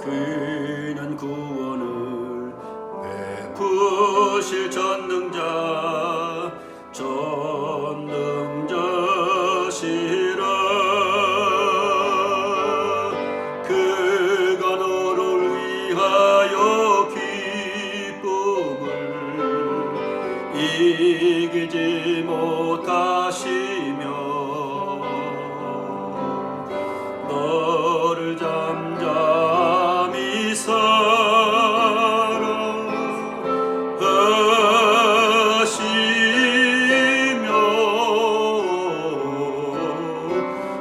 그는 구원을 베푸실 전능자시라. 그가 너를 위하여 기쁨을 이기지 못하시며 너를 잠잠히 사랑하시며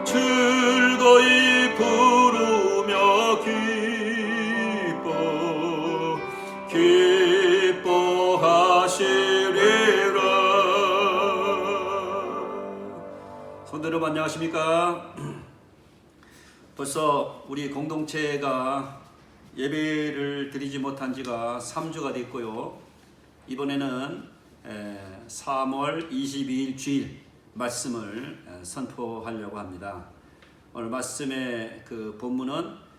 즐거이 부르며 기뻐하시리라. 성도여러분 안녕하십니까? 벌써 우리 공동체가 예배를 드리지 못한 지가 3주가 됐고요. 이번에는 3월 22일 주일 말씀을 선포하려고 합니다. 오늘 말씀의 그 본문은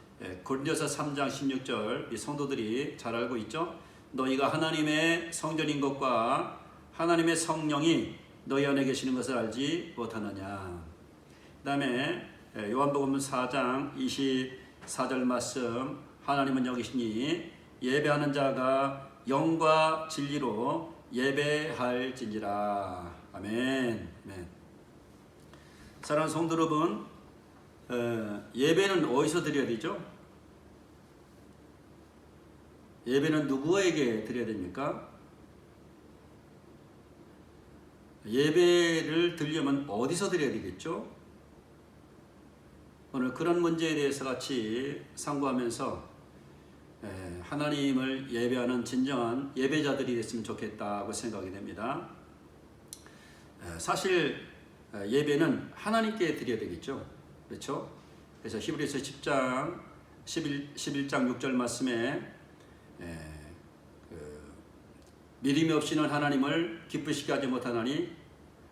고린도서 3장 16절, 이 성도들이 잘 알고 있죠. 너희가 하나님의 성전인 것과 하나님의 성령이 너희 안에 계시는 것을 알지 못하느냐. 그 다음에 요한복음 4장 24절 말씀, 하나님은 여기시니 예배하는 자가 영과 진리로 예배할진지라. 아멘. 아멘. 사랑하는 성도 여러분, 예배는 어디서 드려야 되죠? 예배는 누구에게 드려야 됩니까? 예배를 드리려면 어디서 드려야 되겠죠? 오늘 그런 문제에 대해서 같이 상고하면서 하나님을 예배하는 진정한 예배자들이 됐으면 좋겠다고 생각이 됩니다. 사실 예배는 하나님께 드려야 되겠죠. 그렇죠? 그래서 히브리서 10장 11장 6절 말씀에 믿음이 없이는 하나님을 기쁘시게 하지 못하나니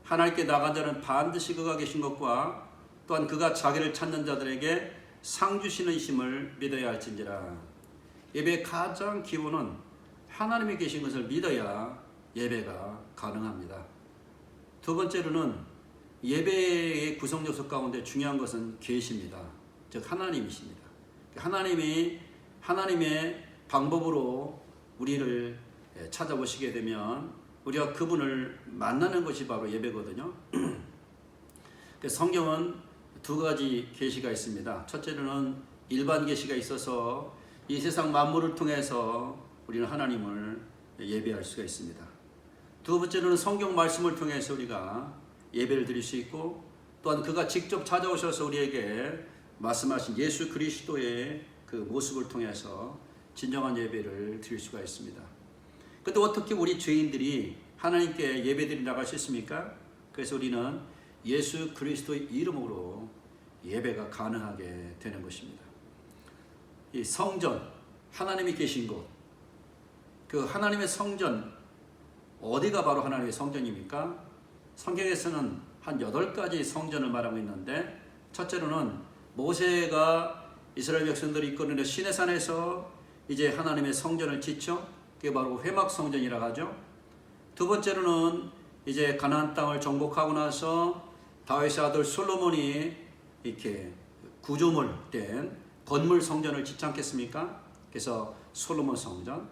하나님께 나간 자는 반드시 그가 계신 것과 또한 그가 자기를 찾는 자들에게 상 주시는 이심을 믿어야 할진지라. 예배의 가장 기본은 하나님이 계신 것을 믿어야 예배가 가능합니다. 두 번째로는 예배의 구성 요소 가운데 중요한 것은 계십니다. 즉 하나님이십니다. 하나님의 방법으로 우리를 찾아보시게 되면 우리가 그분을 만나는 것이 바로 예배거든요. 성경은 두 가지 계시가 있습니다. 첫째로는 일반 계시가 있어서 이 세상 만물을 통해서 우리는 하나님을 예배할 수가 있습니다. 두 번째로는 성경 말씀을 통해서 우리가 예배를 드릴 수 있고, 또한 그가 직접 찾아오셔서 우리에게 말씀하신 예수 그리스도의 그 모습을 통해서 진정한 예배를 드릴 수가 있습니다. 그런데 어떻게 우리 죄인들이 하나님께 예배드리 나갈 수 있습니까? 그래서 우리는 예수 그리스도의 이름으로 예배가 가능하게 되는 것입니다. 이 성전, 하나님이 계신 곳, 그 하나님의 성전, 어디가 바로 하나님의 성전입니까? 성경에서는 한 8가지 성전을 말하고 있는데, 첫째로는 모세가 이스라엘 백성들이 이끌어낸 시내산에서 이제 하나님의 성전을 짓죠. 그게 바로 회막 성전이라고 하죠. 두 번째로는 이제 가나안 땅을 정복하고 나서 다윗의 아들 솔로몬이 이렇게 구조물 된 건물 성전을 짓지 않겠습니까? 그래서 솔로몬 성전.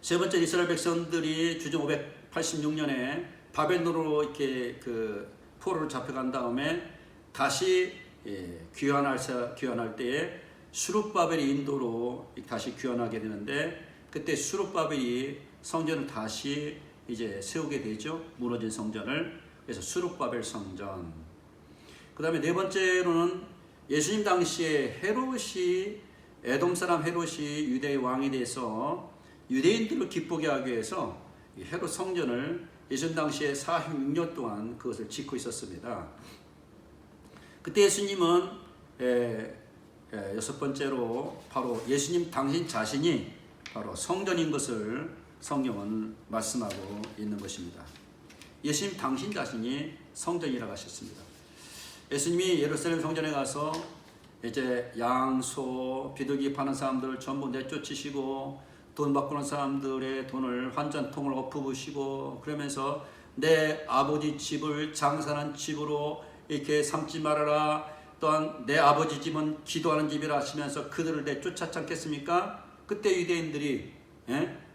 세 번째, 이스라엘 백성들이 주전 586년에 바벨론으로 이렇게 그 포로를 잡혀간 다음에 다시 귀환할 때에 수룹바벨이 인도로 다시 귀환하게 되는데, 그때 수룹바벨이 성전을 다시 이제 세우게 되죠. 무너진 성전을. 그래서 수룹바벨 성전. 그 다음에 네 번째로는 예수님 당시에 헤롯이, 에돔 사람 헤롯이 유대의 왕이 돼서 유대인들을 기쁘게 하기 위해서 헤롯 성전을 예수님 당시에 46년 동안 그것을 짓고 있었습니다. 그때 예수님은 여섯 번째로 바로 예수님 당신 자신이 바로 성전인 것을 성경은 말씀하고 있는 것입니다. 예수님 당신 자신이 성전이라고 하셨습니다. 예수님이 예루살렘 성전에 가서 이제 양, 소, 비둘기 파는 사람들을 전부 내쫓으시고 돈 바꾸는 사람들의 돈을 환전통을 엎어부시고 그러면서 내 아버지 집을 장사하는 집으로 이렇게 삼지 말아라. 또한 내 아버지 집은 기도하는 집이라 하시면서 그들을 내쫓았지 않겠습니까? 그때 유대인들이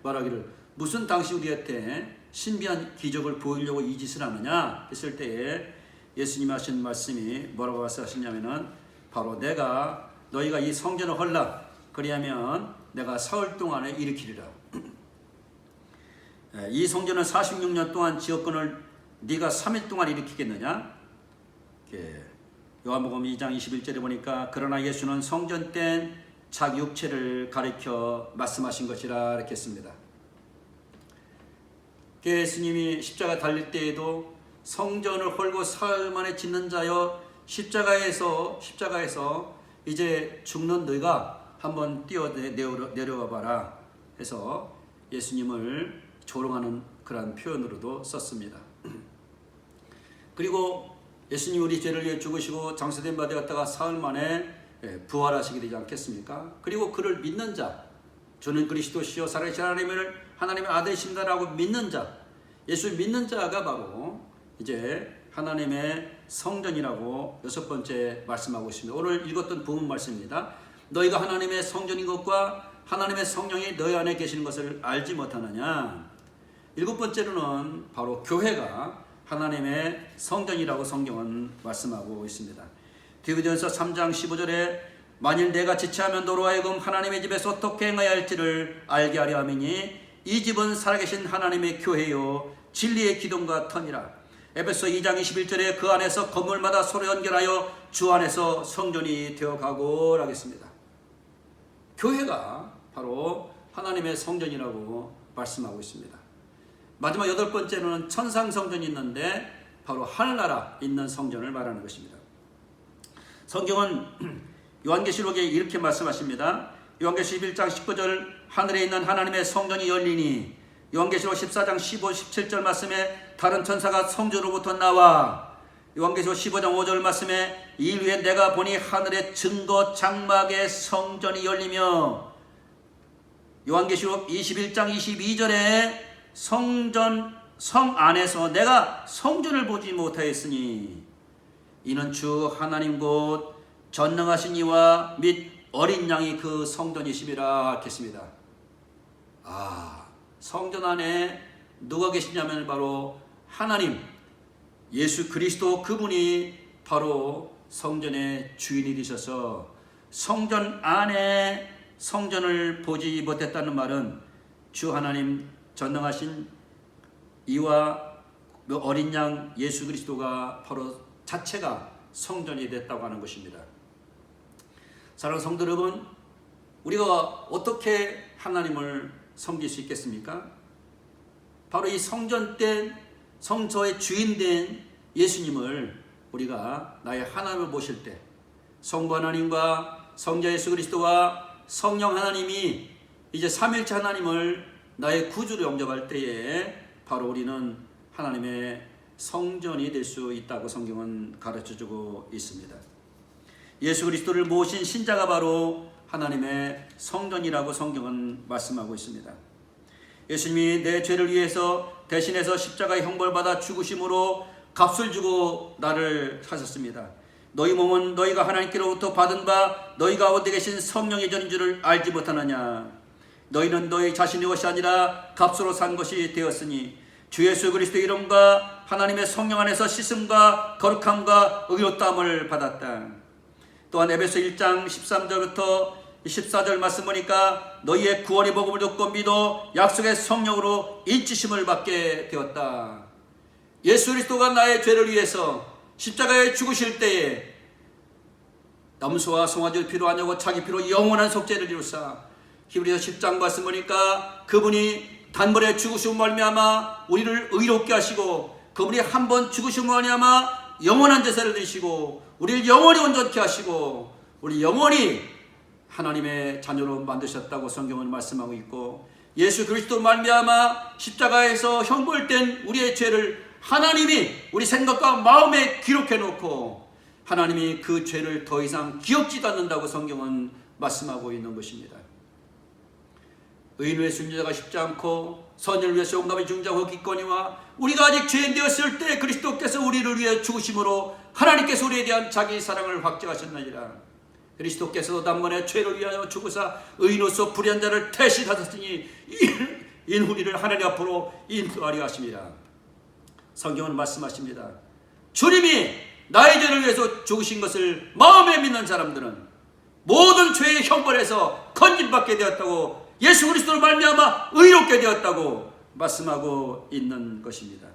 말하기를 무슨 당시 우리한테 신비한 기적을 보이려고 이 짓을 하느냐 했을 때에 예수님이 하신 말씀이 뭐라고 하시냐면은 바로 내가 너희가 이 성전을 헐라 그리하면 내가 사흘 동안에 일으키리라. 이 성전을 46년 동안 지었건을 네가 3일 동안 일으키겠느냐? 요한복음 2장 21절에 보니까 그러나 예수는 성전 땐 자기 육체를 가리켜 말씀하신 것이라 이렇게 했습니다. 예수님이 십자가 달릴 때에도 성전을 헐고 사흘 만에 짓는 자여 십자가에서 이제 죽는 너희가 한번 뛰어 내려와 봐라 해서 예수님을 조롱하는 그런 표현으로도 썼습니다. 그리고 예수님 우리 죄를 위해 죽으시고 장사된 바 되었다가 사흘 만에 부활하시게 되지 않겠습니까? 그리고 그를 믿는 자, 주는 그리스도시요 살아계신 하나님의 아들이십니다라고 믿는 자, 예수 믿는 자가 바로 이제 하나님의 성전이라고 6번째 말씀하고 있습니다. 오늘 읽었던 본문 말씀입니다. 너희가 하나님의 성전인 것과 하나님의 성령이 너희 안에 계시는 것을 알지 못하느냐. 7번째로는 바로 교회가 하나님의 성전이라고 성경은 말씀하고 있습니다. 디모데전서 3장 15절에 만일 내가 지체하면 너로 하여금 하나님의 집에서 어떻게 행해야 할지를 알게 하려 함이니 이 집은 살아계신 하나님의 교회요 진리의 기둥과 터니라. 에베소 2장 21절에 그 안에서 건물마다 서로 연결하여 주 안에서 성전이 되어가고 라겠습니다. 교회가 바로 하나님의 성전이라고 말씀하고 있습니다. 마지막 8번째로는 천상성전이 있는데 바로 하늘나라 있는 성전을 말하는 것입니다. 성경은 요한계시록에 이렇게 말씀하십니다. 요한계시록 11장 19절 하늘에 있는 하나님의 성전이 열리니 요한계시록 14장 15, 17절 말씀에 다른 천사가 성전으로부터 나와 요한계시록 15장 5절 말씀에 이 일 후에 내가 보니 하늘의 증거 장막의 성전이 열리며 요한계시록 21장 22절에 성 안에서 내가 성전을 보지 못하였으니 이는 주 하나님 곧 전능하신 이와 및 어린 양이 그 성전이심이라 했습니다. 성전 안에 누가 계시냐면 바로 하나님 예수 그리스도 그분이 바로 성전의 주인이 되셔서 성전 안에 성전을 보지 못했다는 말은 주 하나님 전능하신 이와 어린 양 예수 그리스도가 바로 자체가 성전이 됐다고 하는 것입니다. 사랑하는 성도 여러분, 우리가 어떻게 하나님을 섬길 수 있겠습니까? 바로 이 성전 된 성소의 주인 된 예수님을 우리가 나의 하나님을 모실 때 성부 하나님과 성자 예수 그리스도와 성령 하나님이 이제 삼일체 하나님을 나의 구주로 영접할 때에 바로 우리는 하나님의 성전이 될 수 있다고 성경은 가르쳐주고 있습니다. 예수 그리스도를 모신 신자가 바로 하나님의 성전이라고 성경은 말씀하고 있습니다. 예수님이 내 죄를 위해서 대신해서 십자가의 형벌을 받아 죽으심으로 값을 주고 나를 사셨습니다. 너희 몸은 너희가 하나님께로부터 받은 바 너희 가운데 계신 성령의 전인 줄을 알지 못하느냐. 너희는 너희 자신의 것이 아니라 값으로 산 것이 되었으니 주 예수 그리스도의 이름과 하나님의 성령 안에서 씻음과 거룩함과 의롭다함을 받았다. 또한 에베소 1장 13절부터 14절 말씀 보니까 너희의 구원의 복음을 듣고 믿어 약속의 성령으로 인치심을 받게 되었다. 예수 그리스도가 나의 죄를 위해서 십자가에 죽으실 때에 염소와 송아지를 피로 하냐고 자기 피로 영원한 속죄를 이루사 히브리서 10장 말씀 보니까 그분이 단번에 죽으심으로 말미암아 우리를 의롭게 하시고 그분이 한 번 죽으심으로 말미암아 영원한 제사를 드리시고 우리를 영원히 온전케 하시고 우리 영원히 하나님의 자녀로 만드셨다고 성경은 말씀하고 있고 예수 그리스도 말미암아 십자가에서 형벌된 우리의 죄를 하나님이 우리 생각과 마음에 기록해 놓고 하나님이 그 죄를 더 이상 기억지도 않는다고 성경은 말씀하고 있는 것입니다. 의인을 순종자가 쉽지 않고 선을 위해서 용감히 중자하고 기꺼니와 우리가 아직 죄인 되었을 때 그리스도께서 우리를 위해 죽으심으로 하나님께서 우리에 대한 자기 사랑을 확증하셨느니라. 그리스도께서 단번에 죄를 위하여 죽으사 의인으로서 불의한 자를 대신하셨으니 인 우리를 하나님 앞으로 인도하려 하십니다. 성경은 말씀하십니다. 주님이 나의 죄를 위해서 죽으신 것을 마음에 믿는 사람들은 모든 죄의 형벌에서 건진받게 되었다고, 예수 그리스도로 말미암아 의롭게 되었다고 말씀하고 있는 것입니다.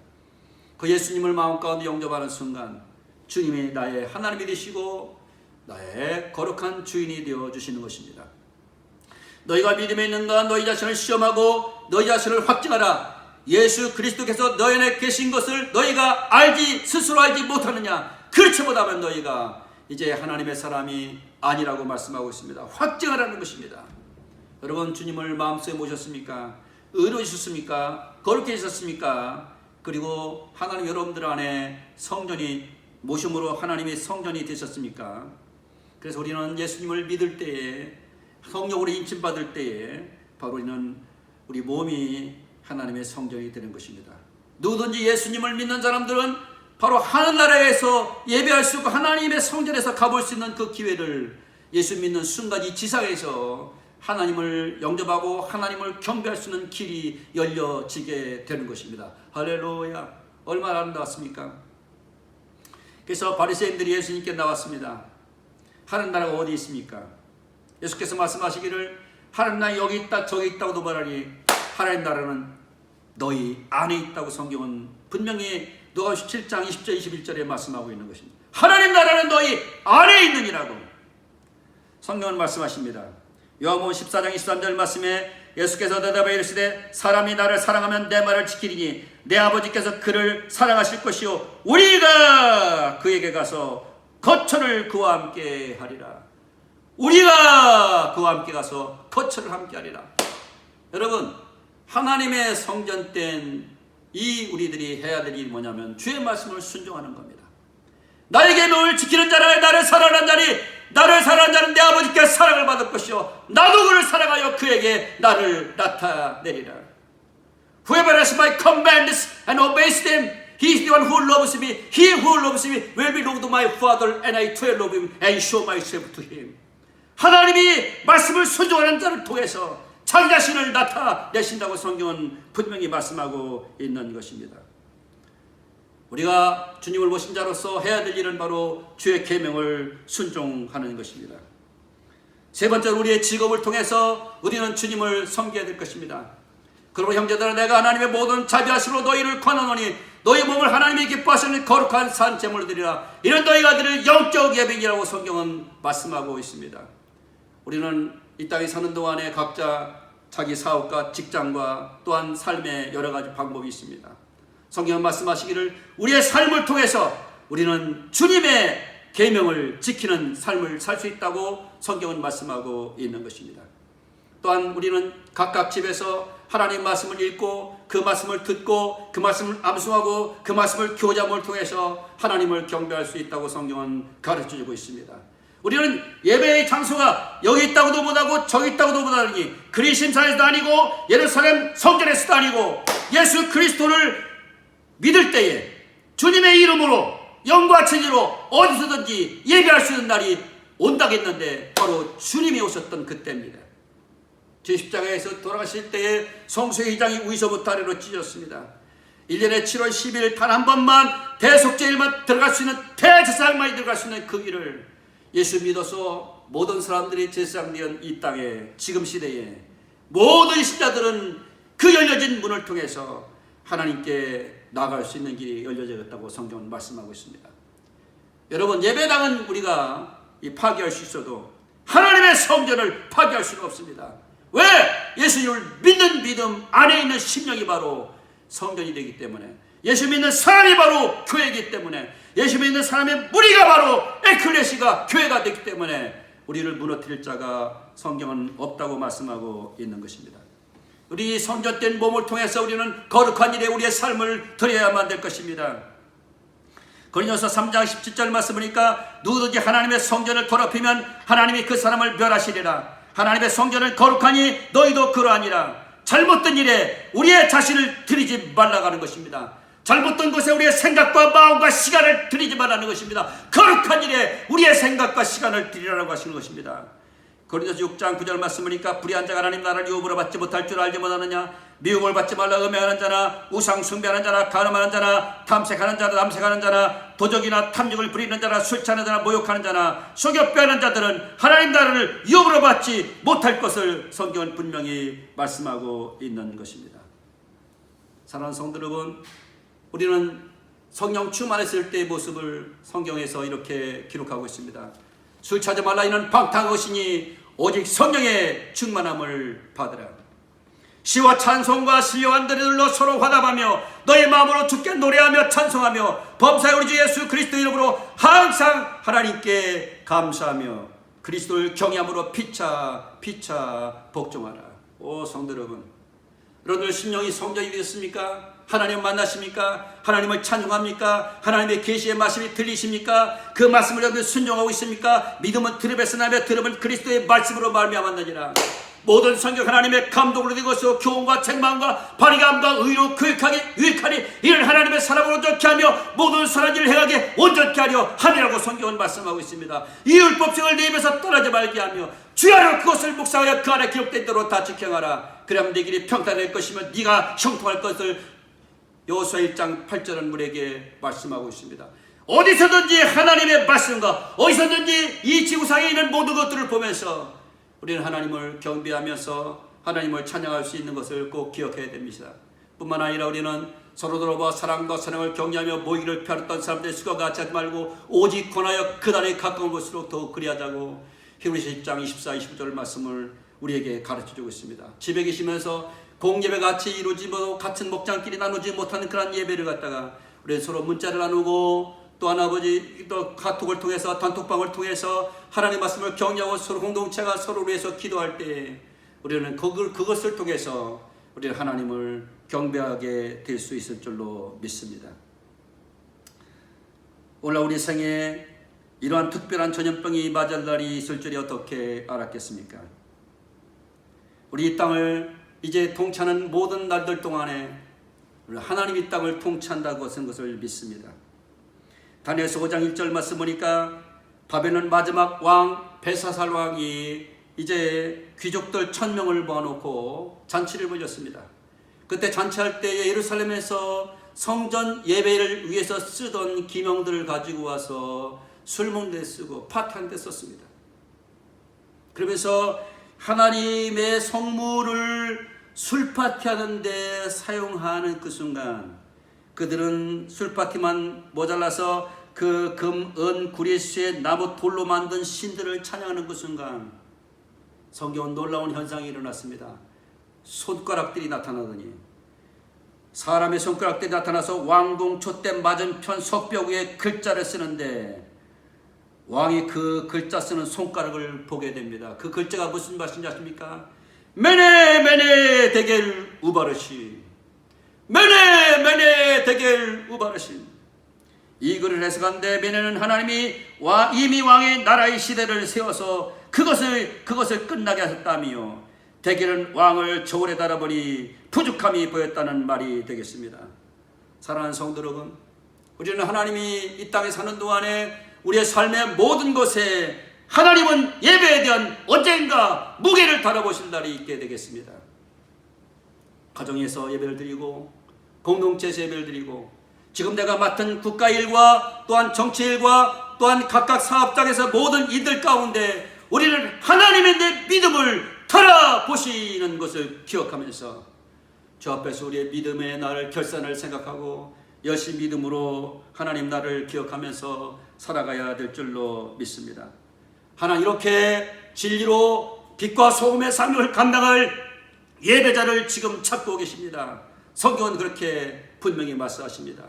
그 예수님을 마음 가운데 영접하는 순간 주님이 나의 하나님이 되시고 나의 거룩한 주인이 되어주시는 것입니다. 너희가 믿음에 있는가? 너희 자신을 시험하고 너희 자신을 확증하라. 예수 그리스도께서 너희 안에 계신 것을 너희가 스스로 알지 못하느냐? 그렇지 못하면 너희가 이제 하나님의 사람이 아니라고 말씀하고 있습니다. 확증하라는 것입니다. 여러분, 주님을 마음속에 모셨습니까? 의로우셨습니까? 거룩해지셨습니까? 그리고 하나님 여러분들 안에 성전이 모심으로 하나님의 성전이 되셨습니까? 그래서 우리는 예수님을 믿을 때에, 성령으로 인침받을 때에 바로 우리 몸이 하나님의 성전이 되는 것입니다. 누구든지 예수님을 믿는 사람들은 바로 하늘나라에서 예배할 수 있고 하나님의 성전에서 가볼 수 있는 그 기회를 예수 믿는 순간 이 지상에서 하나님을 영접하고 하나님을 경배할 수 있는 길이 열려지게 되는 것입니다. 할렐루야. 얼마나 아름다웠습니까? 그래서 바리새인들이 예수님께 나왔습니다. 하늘나라가 어디 있습니까? 예수께서 말씀하시기를 하나님 나라 여기 있다 저기 있다고도 말하니 하나님 나라는 너희 안에 있다고 성경은 분명히 누가복음 17장 20절 21절에 말씀하고 있는 것입니다. 하나님 나라는 너희 안에 있느니라고 성경은 말씀하십니다. 요한복음 14장 23절 말씀에 예수께서 대답하여 이르시되 사람이 나를 사랑하면 내 말을 지키리니 내 아버지께서 그를 사랑하실 것이요 우리가 그에게 가서 거처를 그와 함께 하리라. 우리가 그와 함께 가서 거처를 함께 하리라. 여러분, 하나님의 성전된 이 우리들이 해야 될 일이 뭐냐면 주의 말씀을 순종하는 겁니다. 나의 계명을 지키는 자라 나를 사랑하는 자니 나를 사랑하는 자는 내 아버지께 사랑을 받을 것이요 나도 그를 사랑하여 그에게 나를 나타내리라. Whoever has my commandments and obeys them, he is the one who loves me. He who loves me will belong to my Father, and I too love him and show myself to him. 하나님이 말씀을 순종하는 자를 통해서 자기 자신을 나타내신다고 성경은 분명히 말씀하고 있는 것입니다. 우리가 주님을 모신 자로서 해야 될 일은 바로 주의 계명을 순종하는 것입니다. 세 번째로 우리의 직업을 통해서 우리는 주님을 섬겨야 될 것입니다. 그러므로 형제들아 내가 하나님의 모든 자비하심으로 너희를 권하노니 너희 몸을 하나님이 기뻐하시는 거룩한 산제물로 드리라. 이런 너희가 드릴 영적 예배이라고 성경은 말씀하고 있습니다. 우리는 이 땅에 사는 동안에 각자 자기 사업과 직장과 또한 삶의 여러 가지 방법이 있습니다. 성경은 말씀하시기를 우리의 삶을 통해서 우리는 주님의 계명을 지키는 삶을 살 수 있다고 성경은 말씀하고 있는 것입니다. 또한 우리는 각각 집에서 하나님 말씀을 읽고 그 말씀을 듣고 그 말씀을 암송하고 그 말씀을 교잠을 통해서 하나님을 경배할 수 있다고 성경은 가르쳐주고 있습니다. 우리는 예배의 장소가 여기 있다고도 못하고 저기 있다고도 못하니 그리심산에서도 아니고 예루살렘 성전에서도 아니고 예수 그리스도를 믿을 때에 주님의 이름으로 영과 진리로 어디서든지 예배할 수 있는 날이 온다겠는데 바로 주님이 오셨던 그때입니다. 제 십자가에서 돌아가실 때에 성소의 휘장이 위서부터 아래로 찢어졌습니다. 1년에 7월 10일 단 한 번만 대속죄일만 들어갈 수 있는 대제사장만이 들어갈 수 있는 그 길을 예수 믿어서 모든 사람들이 제사장되는 이 땅에 지금 시대에 모든 신자들은 그 열려진 문을 통해서 하나님께 나아갈 수 있는 길이 열려졌다고 성경은 말씀하고 있습니다. 여러분, 예배당은 우리가 파괴할 수 있어도 하나님의 성전을 파괴할 수가 없습니다. 왜? 예수님을 믿는 믿음 안에 있는 심령이 바로 성전이 되기 때문에, 예수 믿는 사람이 바로 교회이기 때문에, 예수 믿는 사람의 무리가 바로 에클레시가 교회가 되기 때문에 우리를 무너뜨릴 자가 성경은 없다고 말씀하고 있는 것입니다. 우리 성전된 몸을 통해서 우리는 거룩한 일에 우리의 삶을 드려야만 될 것입니다. 고린도서 3장 17절 말씀 보니까 누구든지 하나님의 성전을 더럽히면 하나님이 그 사람을 멸하시리라. 하나님의 성전을 거룩하니 너희도 그러하니라. 잘못된 일에 우리의 자신을 들이지 말라고 하는 것입니다. 잘못된 것에 우리의 생각과 마음과 시간을 들이지 말라는 것입니다. 거룩한 일에 우리의 생각과 시간을 들이라고 하시는 것입니다. 고린도서 6장 9절 말씀 보니까 불의한 자가 하나님 나라를 유업으로 받지 못할 줄 알지 못하느냐. 미움을 받지 말라. 음행하는 자나 우상 숭배하는 자나 간음하는 자나 탐색하는 자나 남색하는 자나 도적이나 탐욕을 부리는 자나 술 취하는 자나 모욕하는 자나 속여빼는 자들은 하나님 나라를 유업으로 받지 못할 것을 성경은 분명히 말씀하고 있는 것입니다. 사랑하는 성도 여러분, 우리는 성령 충만했을 때의 모습을 성경에서 이렇게 기록하고 있습니다. 술 취하지 말라. 이는 방탕한 것이니 오직 성령의 충만함을 받으라. 시와 찬송과 신령한 노래들로 서로 화답하며 너의 마음으로 주께 노래하며 찬송하며 범사의 우리 주 예수 그리스도 이름으로 항상 하나님께 감사하며 그리스도를 경외함으로 피차 복종하라. 오 성도 여러분, 여러분들 심령이 성전이 되었습니까? 하나님 만나십니까? 하나님을 찬송합니까? 하나님의 계시의 말씀이 들리십니까? 그 말씀을 여러분 순종하고 있습니까? 믿음은 들음에서 나며 들음은 그리스도의 말씀으로 말미암았느니라. 모든 성경 하나님의 감동으로 된 것으로 교훈과 책망과 발의감과 의로 유익하니 이를 하나님의 사람으로 온전케 하며 모든 선한 일을 행하게 온전케 하려 함이라고 성경은 말씀하고 있습니다. 이 율법성을 내 입에서 떠나지 말게 하며 주야로 그것을 묵상하여 그 안에 기록된 대로 다 지켜가라. 그러면 네 길이 평탄할 것이며 네가 형통할 것을 여호수아 1장 8절은 우리에게 말씀하고 있습니다. 어디서든지 하나님의 말씀과 어디서든지 이 지구상에 있는 모든 것들을 보면서 우리는 하나님을 경배하면서 하나님을 찬양할 수 있는 것을 꼭 기억해야 됩니다. 뿐만 아니라 우리는 서로 돌아봐 사랑과 사랑을 격려하며 모이기를 펴렸던 사람들의 수가 같이 하지 말고 오직 권하여 그날에 가까운 것으로 더욱 그리하자고 히브리서 10장 24, 25절 말씀을 우리에게 가르쳐주고 있습니다. 집에 계시면서 공예배 같이 이루지 뭐 같은 목장끼리 나누지 못하는 그런 예배를 갖다가 우리 서로 문자를 나누고 또한 아버지 또 카톡을 통해서 단톡방을 통해서 하나님의 말씀을 격려하고 서로 공동체가 서로 위해서 기도할 때 우리는 그것을 통해서 우리는 하나님을 경배하게 될 수 있을 줄로 믿습니다. 오늘 우리 생에 이러한 특별한 전염병이 맞을 날이 있을 줄이 어떻게 알았겠습니까? 우리 이 땅을 이제 통치하는 모든 날들 동안에 하나님이 땅을 통치한다고 하는 것을 믿습니다. 다니엘서 5장 1절 말씀 보니까 바벨론 마지막 왕 벨사살 왕이 이제 귀족들 1000명을 모아놓고 잔치를 벌였습니다. 그때 잔치할 때에 예루살렘에서 성전 예배를 위해서 쓰던 기명들을 가지고 와서 술 먹는 데 쓰고 파티하는 데 썼습니다. 그러면서 하나님의 성물을 술파티하는 데 사용하는 그 순간 그들은 술파티만 모자라서 그 금, 은, 구리수의 나무 돌로 만든 신들을 찬양하는 그 순간 성경은 놀라운 현상이 일어났습니다. 손가락들이 나타나더니 사람의 손가락들이 나타나서 왕궁 촛대 맞은편 석벽 위에 글자를 쓰는데 왕이 그 글자 쓰는 손가락을 보게 됩니다. 그 글자가 무슨 말씀인지 아십니까? 메네 메네 데겔 우바르시, 메네 메네 데겔 우바르시. 이 글을 해석한데 메네는 하나님이 이미 왕의 나라의 시대를 세워서 그것을 끝나게 하셨다며 데겔은 왕을 저울에 달아보니 부족함이 보였다는 말이 되겠습니다. 사랑하는 성도 여러분, 우리는 하나님이 이 땅에 사는 동안에 우리의 삶의 모든 것에 하나님은 예배에 대한 언젠가 무게를 다뤄보실 날이 있게 되겠습니다. 가정에서 예배를 드리고 공동체에서 예배를 드리고 지금 내가 맡은 국가 일과 또한 정치 일과 또한 각각 사업장에서 모든 일들 가운데 우리는 하나님의 내 믿음을 달아보시는 것을 기억하면서 주 앞에서 우리의 믿음의 나를 결산을 생각하고 열심히 믿음으로 하나님 나를 기억하면서 살아가야 될 줄로 믿습니다. 하나님 이렇게 진리로 빛과 소금의 삶을 감당할 예배자를 지금 찾고 계십니다. 성경은 그렇게 분명히 말씀하십니다.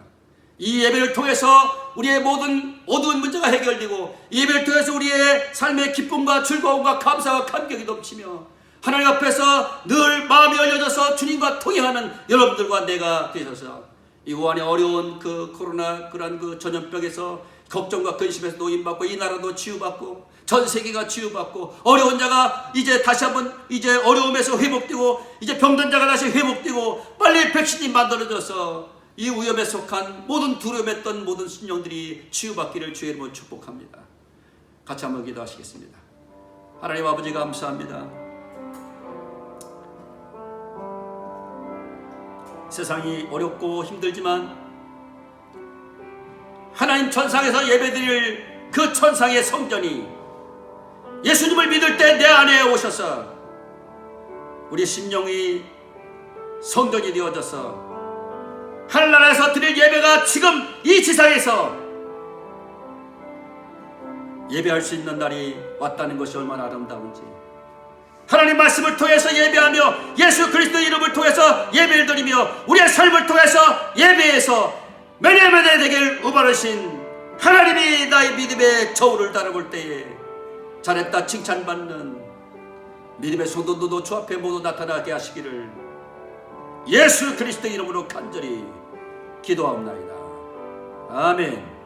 이 예배를 통해서 우리의 모든 어두운 문제가 해결되고 이 예배를 통해서 우리의 삶의 기쁨과 즐거움과 감사와 감격이 넘치며 하나님 앞에서 늘 마음이 열려져서 주님과 통행하는 여러분들과 내가 되셔서 이 우한의 어려운 그 코로나 그런 그 전염병에서 걱정과 근심에서 노임받고 이 나라도 치유받고 전 세계가 치유받고 어려운 자가 이제 다시 한번 이제 어려움에서 회복되고 이제 병든 자가 다시 회복되고 빨리 백신이 만들어져서 이 위험에 속한 모든 두려움했던 모든 신령들이 치유받기를 주의 이름으로 축복합니다. 같이 한번 기도하시겠습니다. 하나님 아버지 감사합니다. 세상이 어렵고 힘들지만 하나님 천상에서 예배드릴 그 천상의 성전이 예수님을 믿을 때 내 안에 오셔서 우리 심령이 성전이 되어져서 하늘나라에서 드릴 예배가 지금 이 지상에서 예배할 수 있는 날이 왔다는 것이 얼마나 아름다운지, 하나님 말씀을 통해서 예배하며 예수 그리스도의 이름을 통해서 예배를 드리며 우리의 삶을 통해서 예배에서 매년매년 되길 우발하신 하나님이 나의 믿음의 저울을 달아볼 때에 잘했다 칭찬받는 믿음의 성도도 주 앞에 모두 나타나게 하시기를 예수 그리스도의 이름으로 간절히 기도하옵나이다. 아멘.